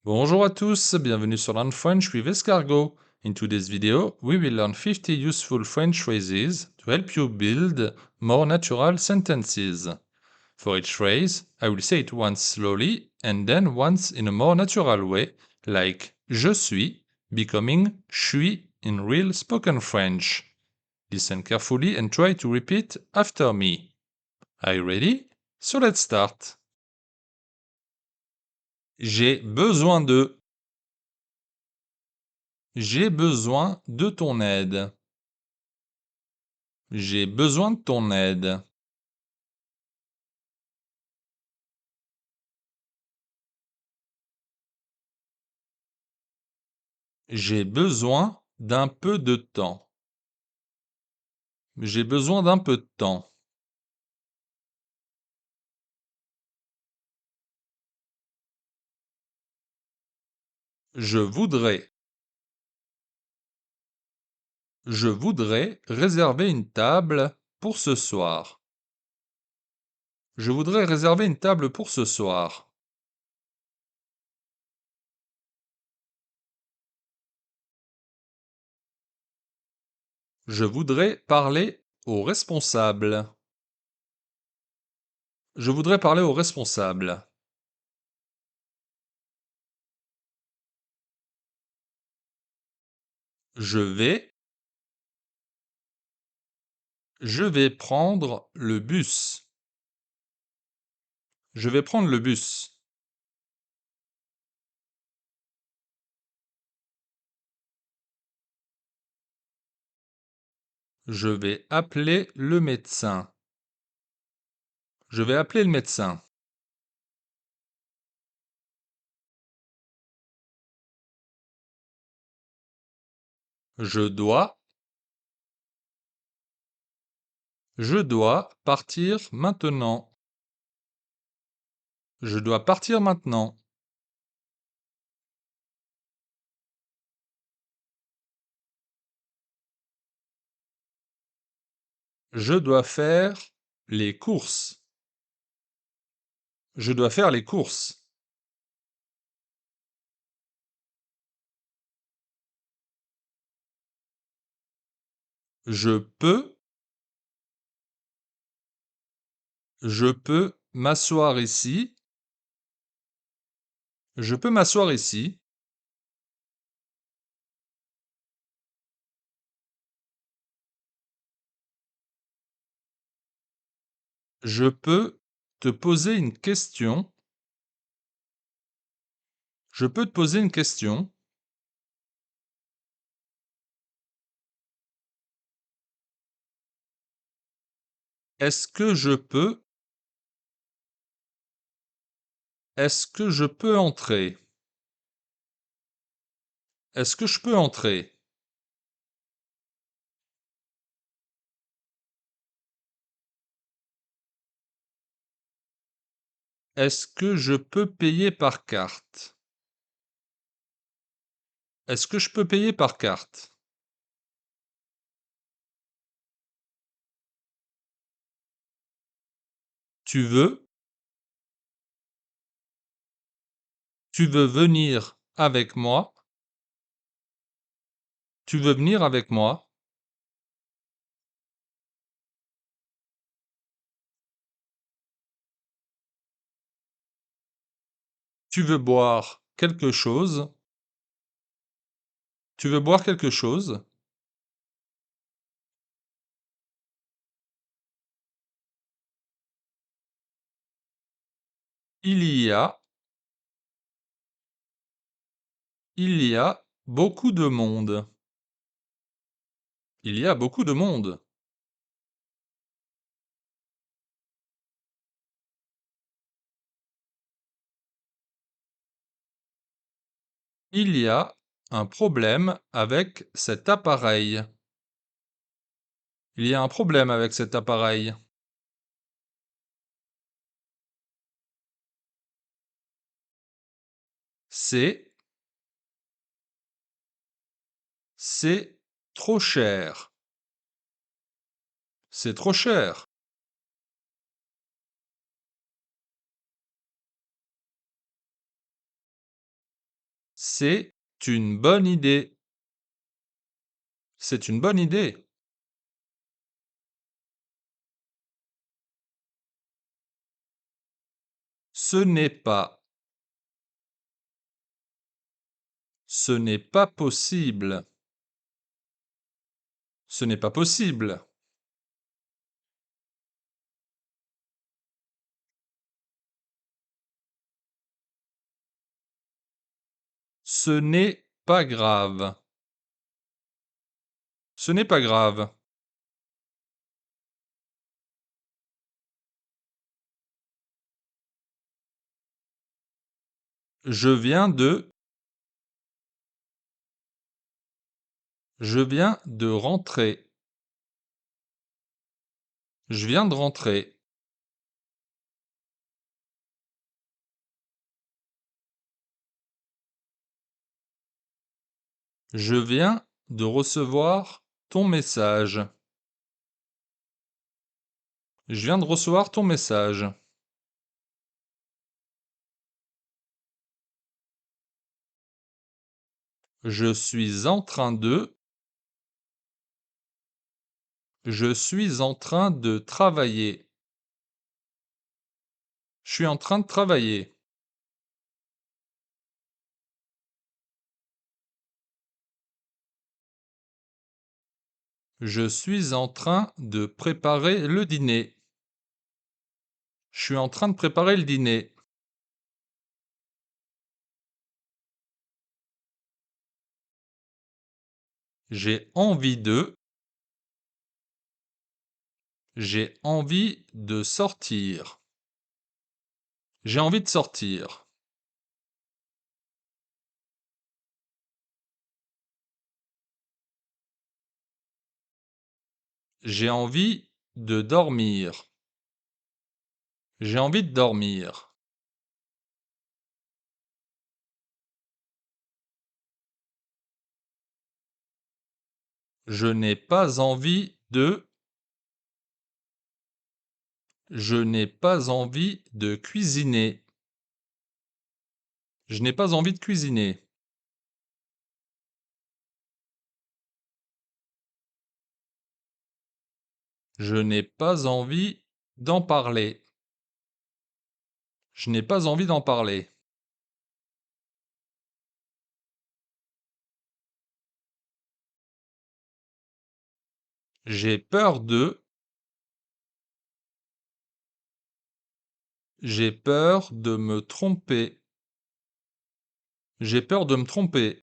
Bonjour à tous, bienvenue sur Learn French with Escargot. In today's video, we will learn 50 useful French phrases to help you build more natural sentences. For each phrase, I will say it once slowly and then once in a more natural way, like je suis, becoming suis in real spoken French. Listen carefully and try to repeat after me. Are you ready? So let's start. J'ai besoin de. J'ai besoin de ton aide. J'ai besoin de ton aide. J'ai besoin d'un peu de temps. J'ai besoin d'un peu de temps. Je voudrais. Je voudrais réserver une table pour ce soir. Je voudrais réserver une table pour ce soir. Je voudrais parler au responsable. Je voudrais parler au responsable. Je vais. Je vais prendre le bus. Je vais prendre le bus. Je vais appeler le médecin. Je vais appeler le médecin. Je dois. Je dois partir maintenant. Je dois partir maintenant. Je dois faire les courses. Je dois faire les courses. Je peux. Je peux m'asseoir ici. Je peux m'asseoir ici. Je peux te poser une question. Je peux te poser une question. Est-ce que je peux. Est-ce que je peux entrer? Est-ce que je peux entrer? Est-ce que je peux payer par carte? Est-ce que je peux payer par carte? Tu veux? Tu veux venir avec moi? Tu veux venir avec moi? Tu veux boire quelque chose? Tu veux boire quelque chose? Il y a. Il y a beaucoup de monde. Il y a beaucoup de monde. Il y a un problème avec cet appareil. Il y a un problème avec cet appareil. C'est. C'est trop cher. C'est trop cher. C'est une bonne idée. C'est une bonne idée. Ce n'est pas. Ce n'est pas possible. Ce n'est pas possible. Ce n'est pas grave. Ce n'est pas grave. Je viens de. Je viens de rentrer. Je viens de rentrer. Je viens de recevoir ton message. Je viens de recevoir ton message. Je suis en train de. Je suis en train de travailler. Je suis en train de travailler. Je suis en train de préparer le dîner. Je suis en train de préparer le dîner. J'ai envie de. J'ai envie de sortir. J'ai envie de sortir. J'ai envie de dormir. J'ai envie de dormir. Je n'ai pas envie de. Je n'ai pas envie de cuisiner. Je n'ai pas envie de cuisiner. Je n'ai pas envie d'en parler. Je n'ai pas envie d'en parler. J'ai peur de. J'ai peur de me tromper. J'ai peur de me tromper.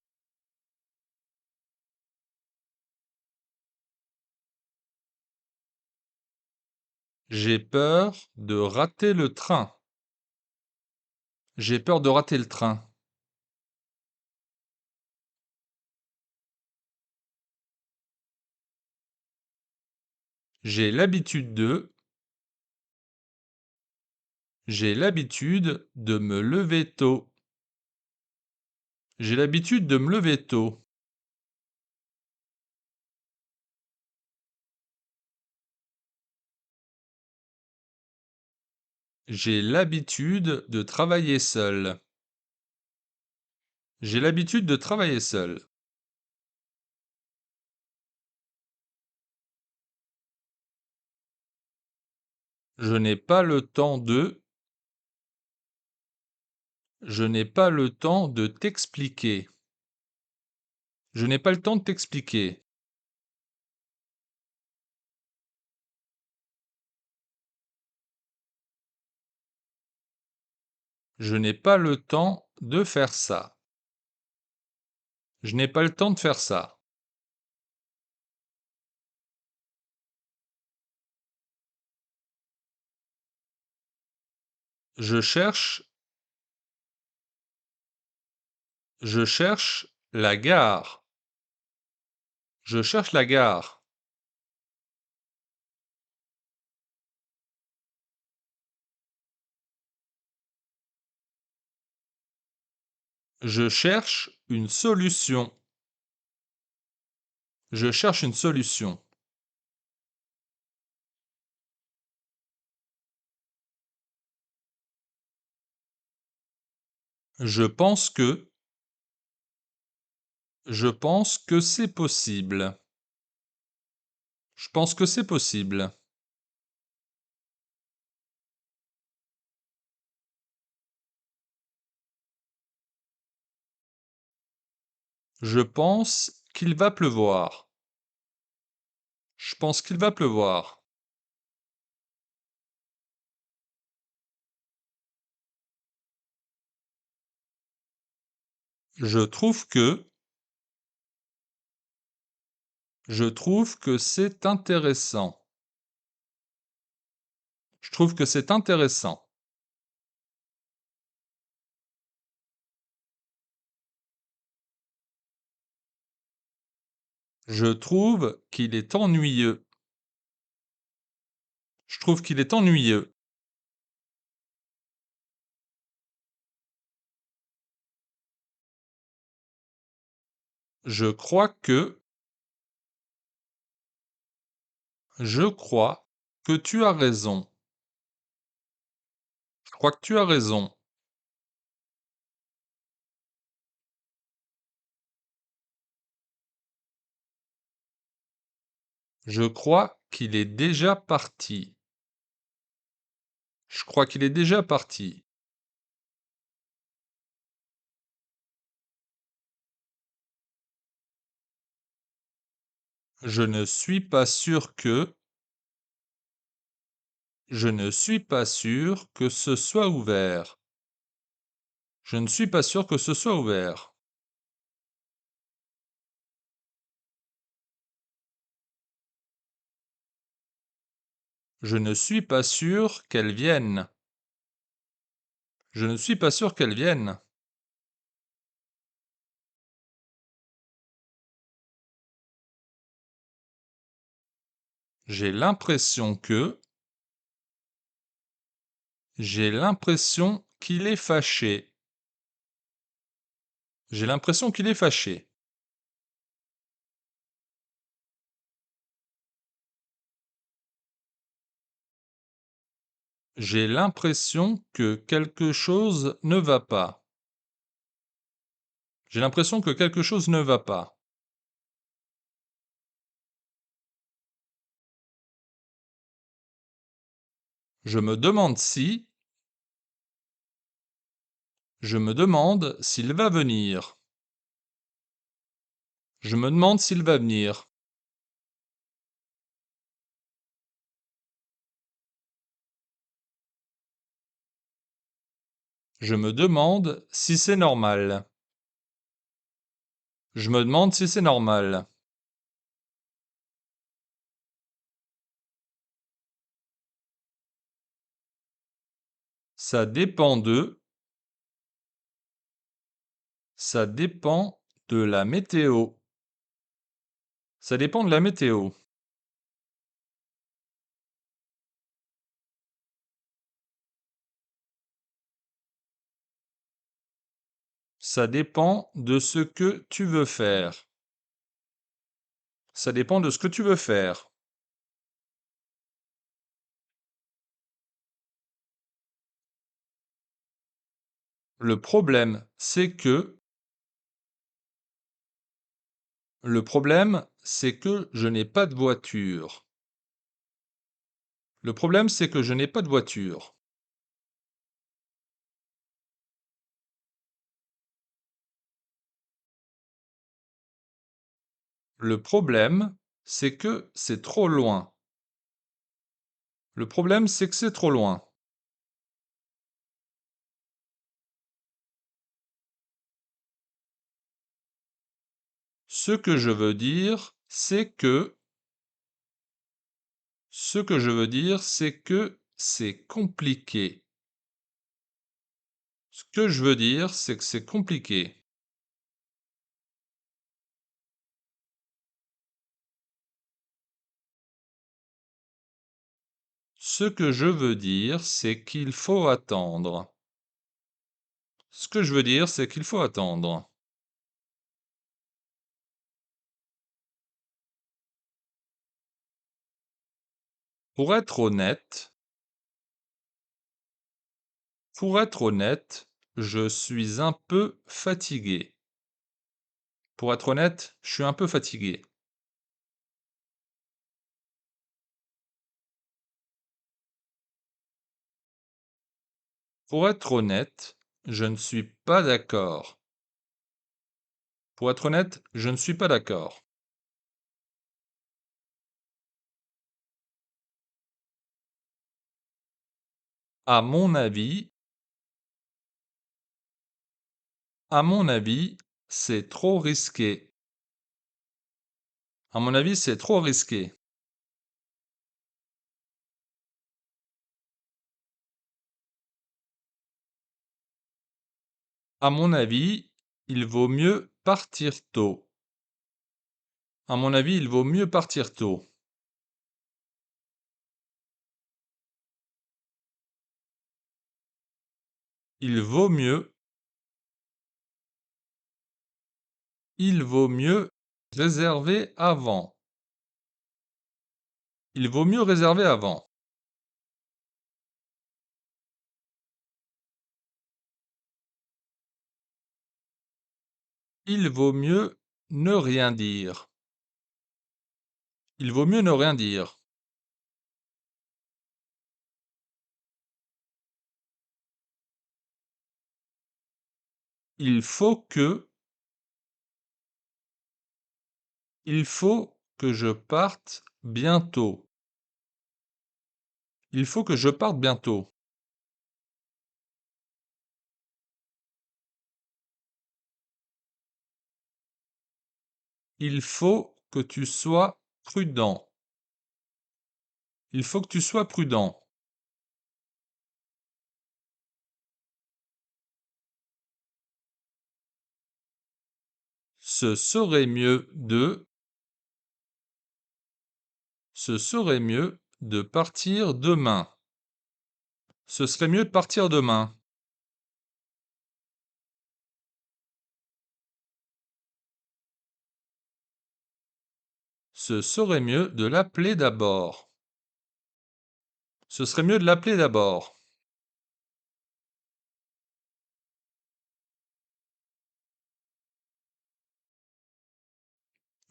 J'ai peur de rater le train. J'ai peur de rater le train. J'ai l'habitude de. J'ai l'habitude de me lever tôt. J'ai l'habitude de me lever tôt. J'ai l'habitude de travailler seul. J'ai l'habitude de travailler seul. Je n'ai pas le temps de. Je n'ai pas le temps de t'expliquer. Je n'ai pas le temps de t'expliquer. Je n'ai pas le temps de faire ça. Je n'ai pas le temps de faire ça. Je cherche. Je cherche la gare. Je cherche la gare. Je cherche une solution. Je cherche une solution. Je pense que. Je pense que c'est possible. Je pense que c'est possible. Je pense qu'il va pleuvoir. Je pense qu'il va pleuvoir. Je trouve que. Je trouve que c'est intéressant. Je trouve que c'est intéressant. Je trouve qu'il est ennuyeux. Je trouve qu'il est ennuyeux. Je crois que. Je crois que tu as raison. Je crois que tu as raison. Je crois qu'il est déjà parti. Je crois qu'il est déjà parti. Je ne suis pas sûr que. Je ne suis pas sûr que ce soit ouvert. Je ne suis pas sûr que ce soit ouvert. Je ne suis pas sûr qu'elle vienne. Je ne suis pas sûr qu'elle vienne. J'ai l'impression que. J'ai l'impression qu'il est fâché. J'ai l'impression qu'il est fâché. J'ai l'impression que quelque chose ne va pas. J'ai l'impression que quelque chose ne va pas. Je me demande si. Je me demande s'il va venir. Je me demande s'il va venir. Je me demande si c'est normal. Je me demande si c'est normal. Ça dépend de. Ça dépend de la météo. Ça dépend de la météo. Ça dépend de ce que tu veux faire. Ça dépend de ce que tu veux faire. Le problème, c'est que. Le problème, c'est que je n'ai pas de voiture. Le problème, c'est que je n'ai pas de voiture. Le problème, c'est que c'est trop loin. Le problème, c'est que c'est trop loin. Ce que je veux dire, c'est que. Ce que je veux dire, c'est que c'est compliqué. Ce que je veux dire, c'est que c'est compliqué. Ce que je veux dire, c'est qu'il faut attendre. Ce que je veux dire, c'est qu'il faut attendre. Pour être honnête, pour être honnête, je suis un peu fatigué. Pour être honnête, je suis un peu fatigué. Pour être honnête, je ne suis pas d'accord. Pour être honnête, je ne suis pas d'accord. À mon avis, à mon avis, c'est trop risqué. À mon avis, c'est trop risqué. À mon avis, il vaut mieux partir tôt. À mon avis, il vaut mieux partir tôt. Il vaut mieux, il vaut mieux réserver avant. Il vaut mieux réserver avant. Il vaut mieux ne rien dire. Il vaut mieux ne rien dire. Il faut que, il faut que je parte bientôt. Il faut que je parte bientôt. Il faut que tu sois prudent. Il faut que tu sois prudent. Ce serait mieux de, ce serait mieux de partir demain. Ce serait mieux de partir demain. Ce serait mieux de l'appeler d'abord. Ce serait mieux de l'appeler d'abord.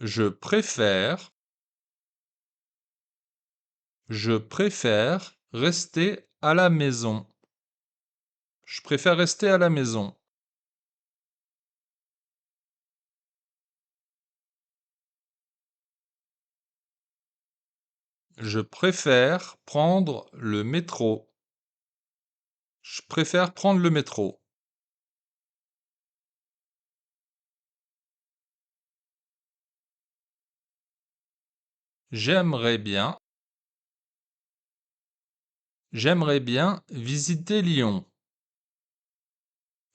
Je préfère rester à la maison. Je préfère rester à la maison. Je préfère prendre le métro. Je préfère prendre le métro. J'aimerais bien, j'aimerais bien visiter Lyon.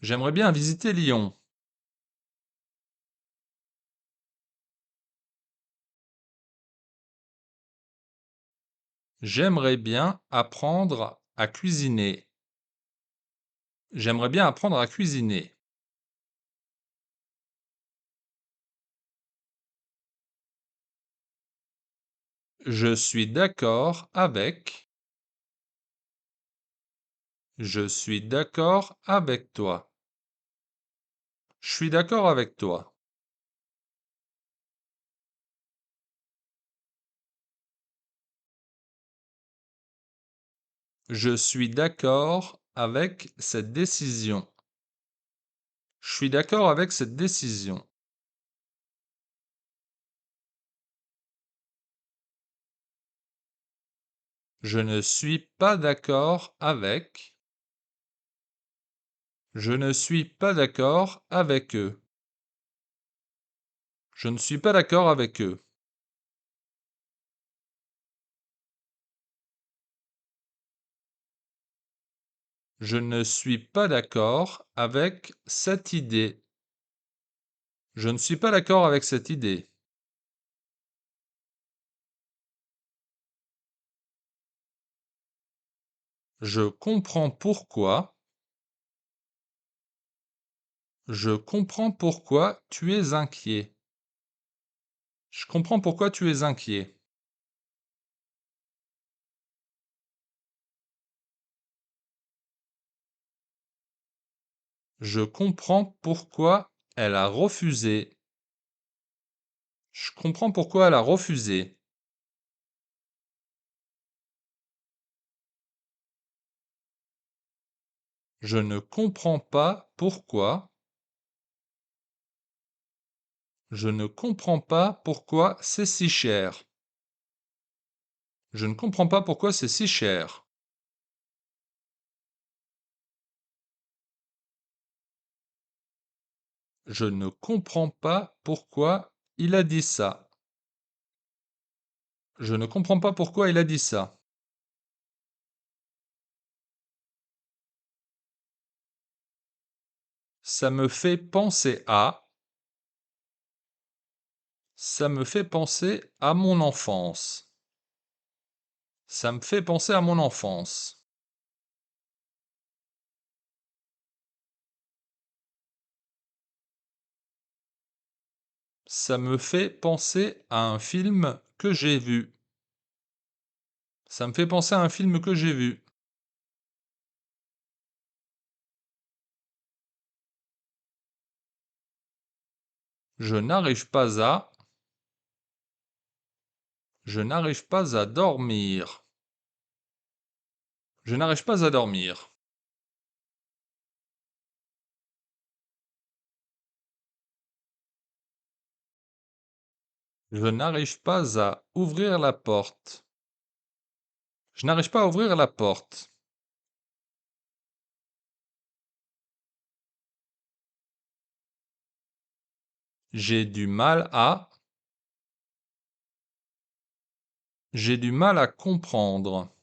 J'aimerais bien visiter Lyon. J'aimerais bien apprendre à cuisiner. J'aimerais bien apprendre à cuisiner. Je suis d'accord avec. Je suis d'accord avec toi. Je suis d'accord avec toi. Je suis d'accord avec cette décision. Je suis d'accord avec cette décision. Je ne suis pas d'accord avec. Je ne suis pas d'accord avec eux. Je ne suis pas d'accord avec eux. Je ne suis pas d'accord avec cette idée. Je ne suis pas d'accord avec cette idée. Je comprends pourquoi. Je comprends pourquoi tu es inquiet. Je comprends pourquoi tu es inquiet. Je comprends pourquoi elle a refusé. Je comprends pourquoi elle a refusé. Je ne comprends pas pourquoi. Je ne comprends pas pourquoi c'est si cher. Je ne comprends pas pourquoi c'est si cher. Je ne comprends pas pourquoi il a dit ça. Je ne comprends pas pourquoi il a dit ça. Ça me fait penser à. Ça me fait penser à mon enfance. Ça me fait penser à mon enfance. Ça me fait penser à un film que j'ai vu. Ça me fait penser à un film que j'ai vu. Je n'arrive pas à. Je n'arrive pas à dormir. Je n'arrive pas à dormir. Je n'arrive pas à ouvrir la porte. Je n'arrive pas à ouvrir la porte. J'ai du mal à. J'ai du mal à comprendre.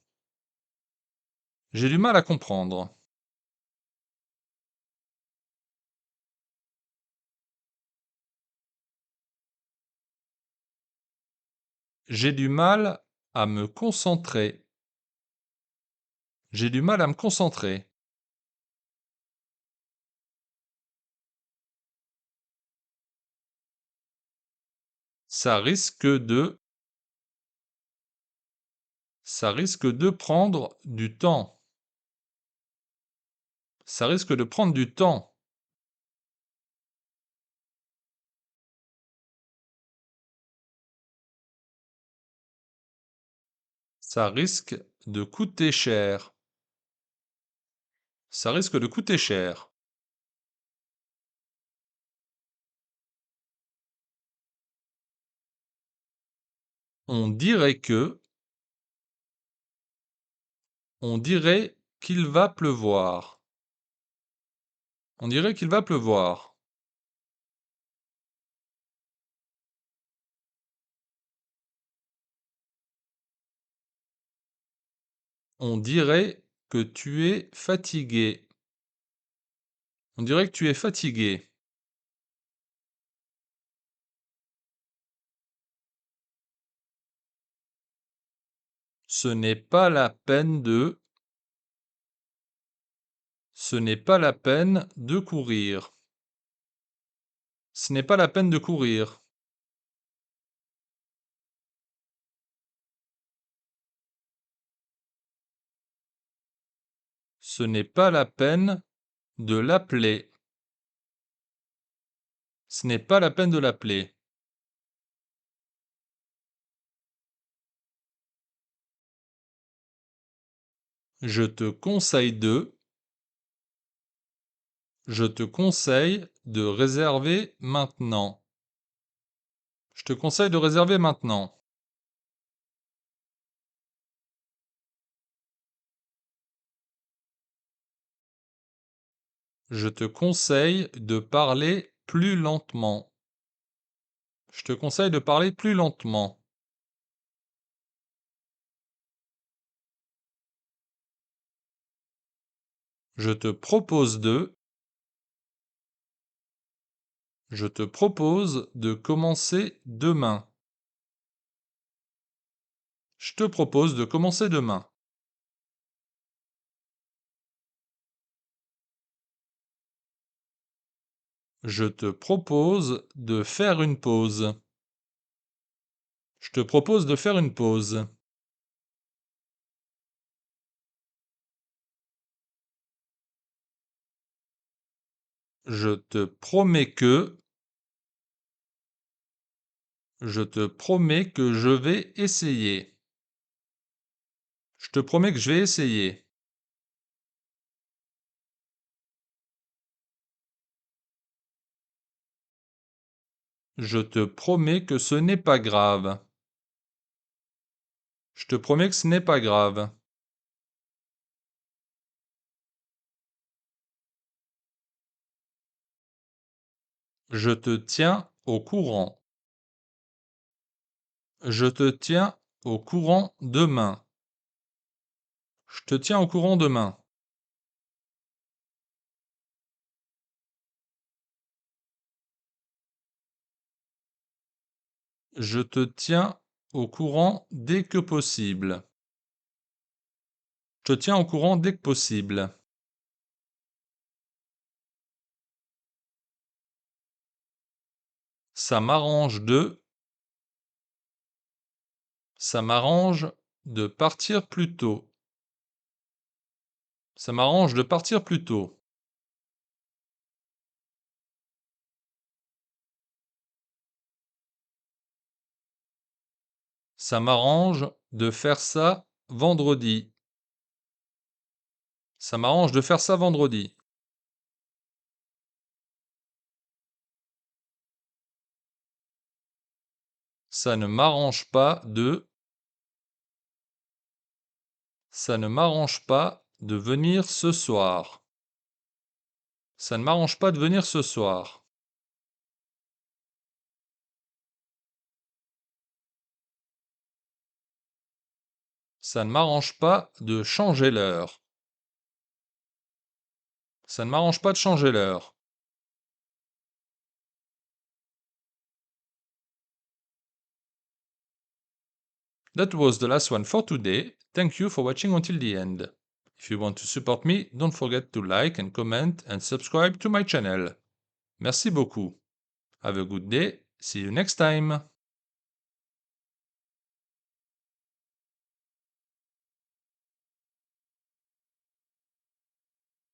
J'ai du mal à comprendre. J'ai du mal à me concentrer. J'ai du mal à me concentrer. Ça risque de. Ça risque de prendre du temps. Ça risque de prendre du temps. Ça risque de coûter cher. Ça risque de coûter cher. On dirait que. On dirait qu'il va pleuvoir. On dirait qu'il va pleuvoir. On dirait que tu es fatigué. On dirait que tu es fatigué. Ce n'est pas la peine de. Ce n'est pas la peine de courir. Ce n'est pas la peine de courir. Ce n'est pas la peine de l'appeler. Ce n'est pas la peine de l'appeler. Je te conseille de. Je te conseille de réserver maintenant. Je te conseille de réserver maintenant. Je te conseille de parler plus lentement. Je te conseille de parler plus lentement. Je te propose de. Je te propose de commencer demain. Je te propose de commencer demain. Je te propose de faire une pause. Je te propose de faire une pause. Je te promets que. Je te promets que je vais essayer. Je te promets que je vais essayer. Je te promets que ce n'est pas grave. Je te promets que ce n'est pas grave. Je te tiens au courant. Je te tiens au courant demain. Je te tiens au courant demain. Je te tiens au courant dès que possible. Je te tiens au courant dès que possible. Ça m'arrange de... Ça m'arrange de partir plus tôt. Ça m'arrange de partir plus tôt. Ça m'arrange de faire ça vendredi. Ça m'arrange de faire ça vendredi. Ça ne m'arrange pas de... Ça ne m'arrange pas de venir ce soir. Ça ne m'arrange pas de venir ce soir. Ça ne m'arrange pas de changer l'heure. Ça ne m'arrange pas de changer l'heure. That was the last one for today. Thank you for watching until the end. If you want to support me, don't forget to like and comment and subscribe to my channel. Merci beaucoup. Have a good day. See you next time.